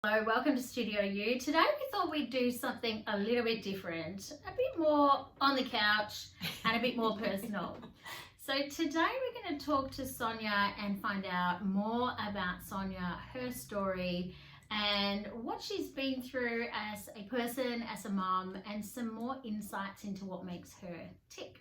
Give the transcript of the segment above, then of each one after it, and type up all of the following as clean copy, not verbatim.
Hello, welcome to Studio U. Today we thought we'd do something a little bit different, a bit more on the couch and a bit more personal. So today we're going to talk to Sonya and find out more about Sonya, her story, and what she's been through as a person, as a mum, and some more insights into what makes her tick.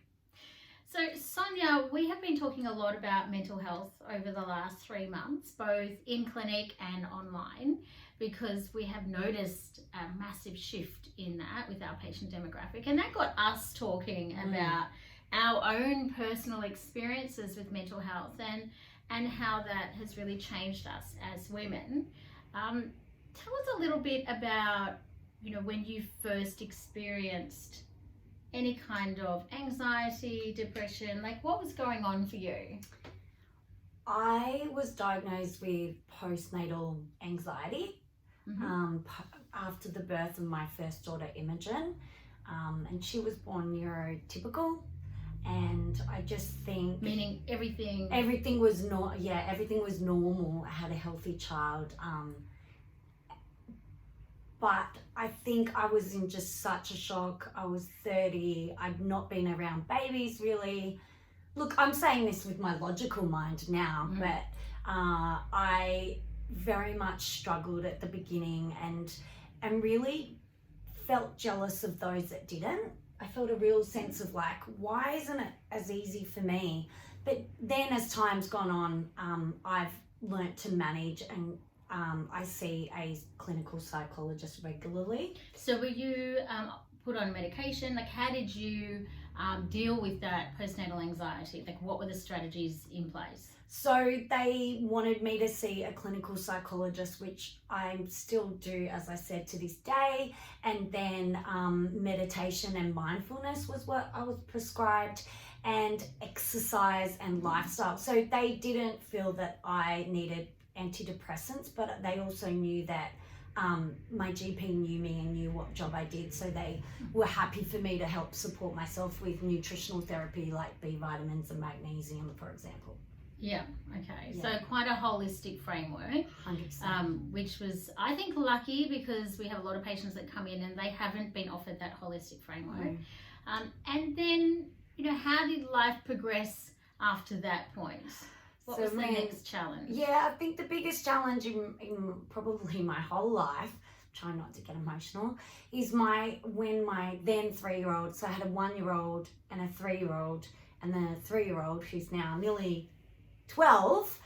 So Sonya, we have been talking a lot about mental health over the last 3 months, both in clinic and online, because we have noticed a massive shift in that with our patient demographic. And that got us talking about our own personal experiences with mental health and how that has really changed us as women. Tell us a little bit about, when you first experienced any kind of anxiety, depression, like what was going on for you? I was diagnosed with postnatal anxiety after the birth of my first daughter, Imogen, and she was born neurotypical, and I just think meaning everything was everything was normal. I had a healthy child, but I think I was in just such a shock. I was 30. I'd not been around babies really. Look, I'm saying this with my logical mind now, but I very much struggled at the beginning and really felt jealous of those that didn't. I felt a real sense of like, why isn't it as easy for me? But then as time's gone on, I've learnt to manage, and I see a clinical psychologist regularly. So were you put on medication? Like, how did you deal with that postnatal anxiety? Like, what were the strategies in place? So they wanted me to see a clinical psychologist, which I still do, as I said, to this day. And then meditation and mindfulness was what I was prescribed, and exercise and lifestyle. So they didn't feel that I needed antidepressants, but they also knew that my GP knew me and knew what job I did, so they were happy for me to help support myself with nutritional therapy like B vitamins and magnesium, for example. Yeah, okay. Yeah. So quite a holistic framework. 100%. Which was, I think, lucky, because we have a lot of patients that come in and they haven't been offered that holistic framework. And then, how did life progress after that point? What was the next challenge? Yeah, I think the biggest challenge in probably my whole life, trying not to get emotional, is when my then 3-year-old, so I had a 1-year-old and a 3-year-old, and then a 3-year-old who's now nearly 12,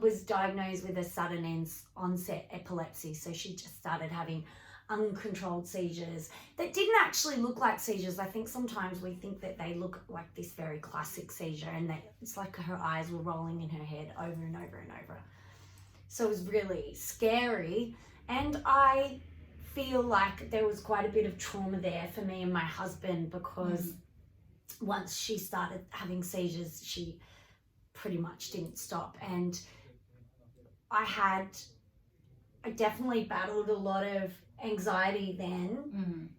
was diagnosed with a sudden onset epilepsy. So she just started having uncontrolled seizures that didn't actually look like seizures. I think sometimes we think that they look like this very classic seizure, and that it's like her eyes were rolling in her head over and over and over. So it was really scary, and I feel like there was quite a bit of trauma there for me and my husband, because once she started having seizures, she pretty much didn't stop. And I definitely battled a lot of anxiety then,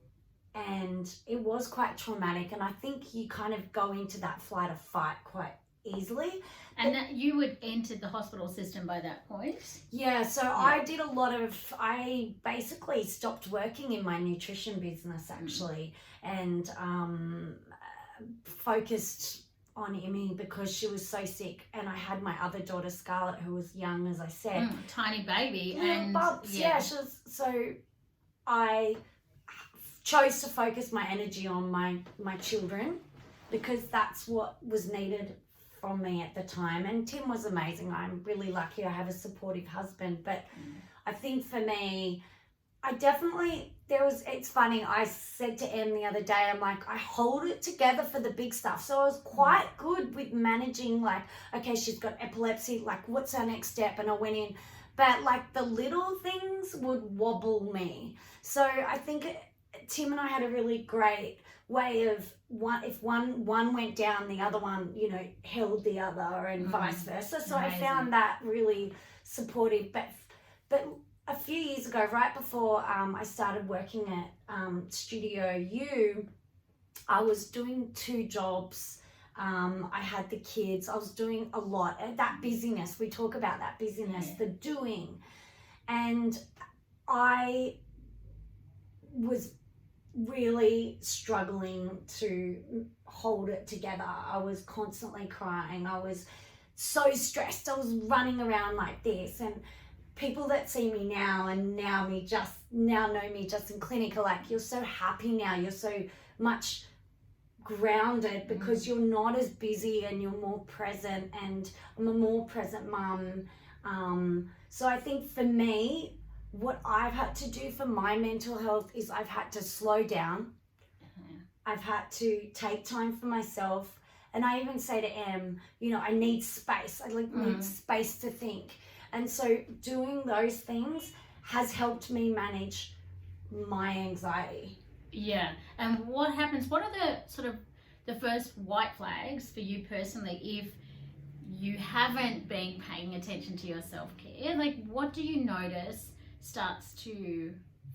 and it was quite traumatic, and I think you kind of go into that flight or fight quite easily. And that you had entered the hospital system by that point? Yeah, so I did I basically stopped working in my nutrition business actually, and focused on Emmy because she was so sick, and I had my other daughter Scarlett, who was young, as I said, tiny baby, and bumps. She was, so I chose to focus my energy on my children, because that's what was needed from me at the time. And Tim was amazing. I'm really lucky I have a supportive husband, but I think for me, it's funny, I said to Em the other day, I'm like, I hold it together for the big stuff. So I was quite good with managing, like, okay, she's got epilepsy, like, what's our next step? And I went in, but like the little things would wobble me. So I think Tim and I had a really great way of, if one went down, the other one, held the other, and vice versa. So amazing. I found that really supportive. But a few years ago, right before I started working at Studio U, I was doing 2 jobs. I had the kids. I was doing a lot. That busyness, we talk about that busyness, the doing. And I was really struggling to hold it together. I was constantly crying. I was so stressed. I was running around like this, and people that see me now and now know me just in clinic are like, you're so happy now, you're so much grounded because you're not as busy and you're more present, and I'm a more present mum. So I think for me, what I've had to do for my mental health is I've had to slow down. I've had to take time for myself. And I even say to Em, I need space. I need space to think. And so doing those things has helped me manage my anxiety. Yeah. And what happens, what are the sort of the first white flags for you personally if you haven't been paying attention to your self-care? Like, what do you notice starts to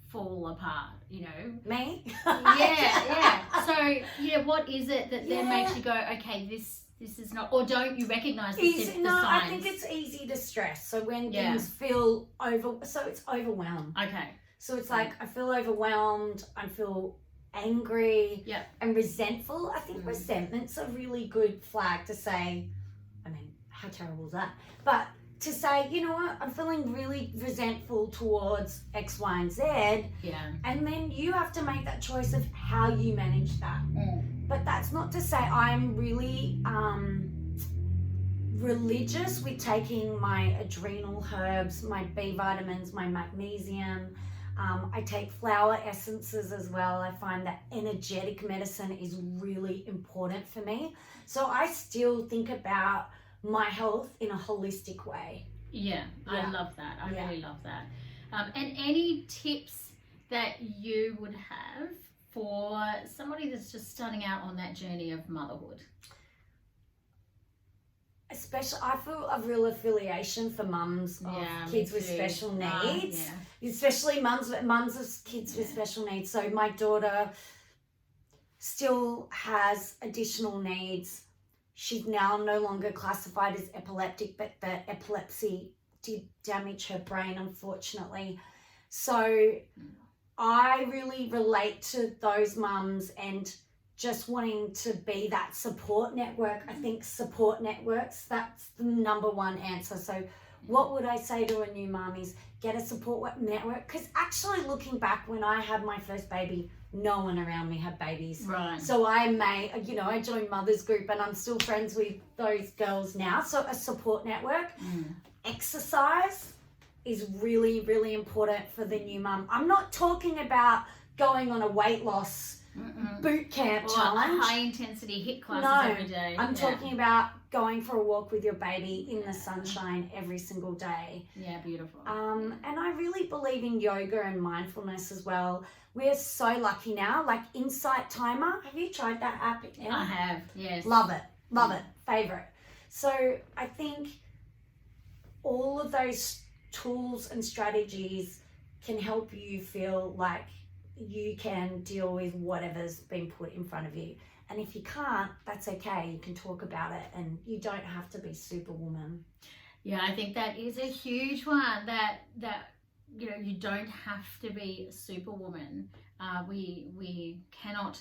fall apart, Me? Yeah. So, what is it that then makes you go, okay, this is not, or don't you recognize the signs? I think it's easy to stress. So when things feel it's overwhelmed. Okay. So it's like, I feel overwhelmed, I feel angry and resentful. I think resentment's a really good flag to say, I mean, how terrible is that? But to say, you know what, I'm feeling really resentful towards X, Y, and Z. Yeah. And then you have to make that choice of how you manage that. But that's not to say I'm really religious with taking my adrenal herbs, my B vitamins, my magnesium. I take flower essences as well. I find that energetic medicine is really important for me. So I still think about my health in a holistic way. Yeah. I love that. I really love that. And any tips that you would have for somebody that's just starting out on that journey of motherhood? Especially, I feel a real affiliation for mums of kids with special needs, especially mums of kids with special needs. So my daughter still has additional needs. She's now no longer classified as epileptic, but the epilepsy did damage her brain, unfortunately. So I really relate to those mums and just wanting to be that support network. I think support networks, that's the number one answer. So what would I say to a new mum is get a support network, because actually looking back, when I had my first baby, no one around me had babies. Right. So I joined Mother's Group and I'm still friends with those girls now. So a support network. Exercise is really, really important for the new mum. I'm not talking about going on a weight loss boot camp challenge. High intensity HIIT classes every day. I'm talking about going for a walk with your baby in the sunshine every single day. Yeah, beautiful. And I really believe in yoga and mindfulness as well. We're so lucky now, like Insight Timer. Have you tried that app? I have, yes. Love it, favorite. So I think all of those tools and strategies can help you feel like you can deal with whatever's been put in front of you. And if you can't, that's okay. You can talk about it and you don't have to be superwoman. Yeah, I think that is a huge one, that you don't have to be a superwoman. We cannot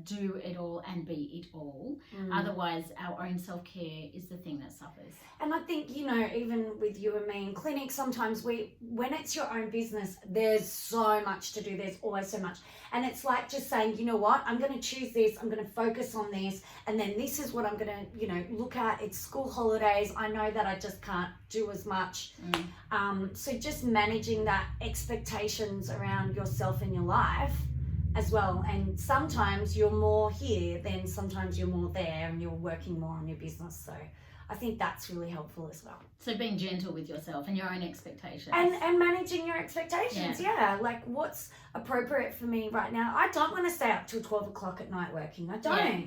do it all and be it all. Otherwise, our own self-care is the thing that suffers. And I think, even with you and me in clinic, sometimes when it's your own business, there's so much to do. There's always so much. And it's like just saying, you know what, I'm going to choose this. I'm going to focus on this. And then this is what I'm going to, look at. It's school holidays. I know that I just can't do as much. So just managing that expectations around yourself and your life as well. And sometimes you're more here, then sometimes you're more there, and you're working more on your business. So I think that's really helpful as well. So being gentle with yourself and your own expectations. And managing your expectations, like what's appropriate for me right now. I don't want to stay up till 12 o'clock at night working. I don't. Yeah.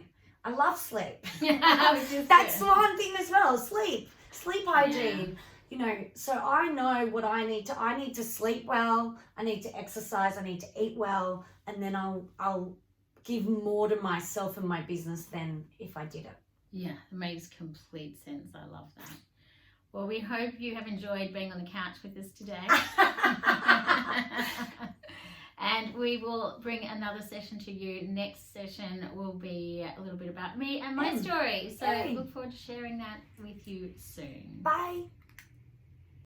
I love sleep. That's the one thing as well, sleep hygiene. So I know what I need to sleep well, I need to exercise, I need to eat well, and then I'll give more to myself and my business than if I did it. Yeah, it makes complete sense. I love that. Well, we hope you have enjoyed being on the couch with us today. we will bring another session to you. Next session will be a little bit about me and my story. So Yay. look forward to sharing that with you soon. Bye.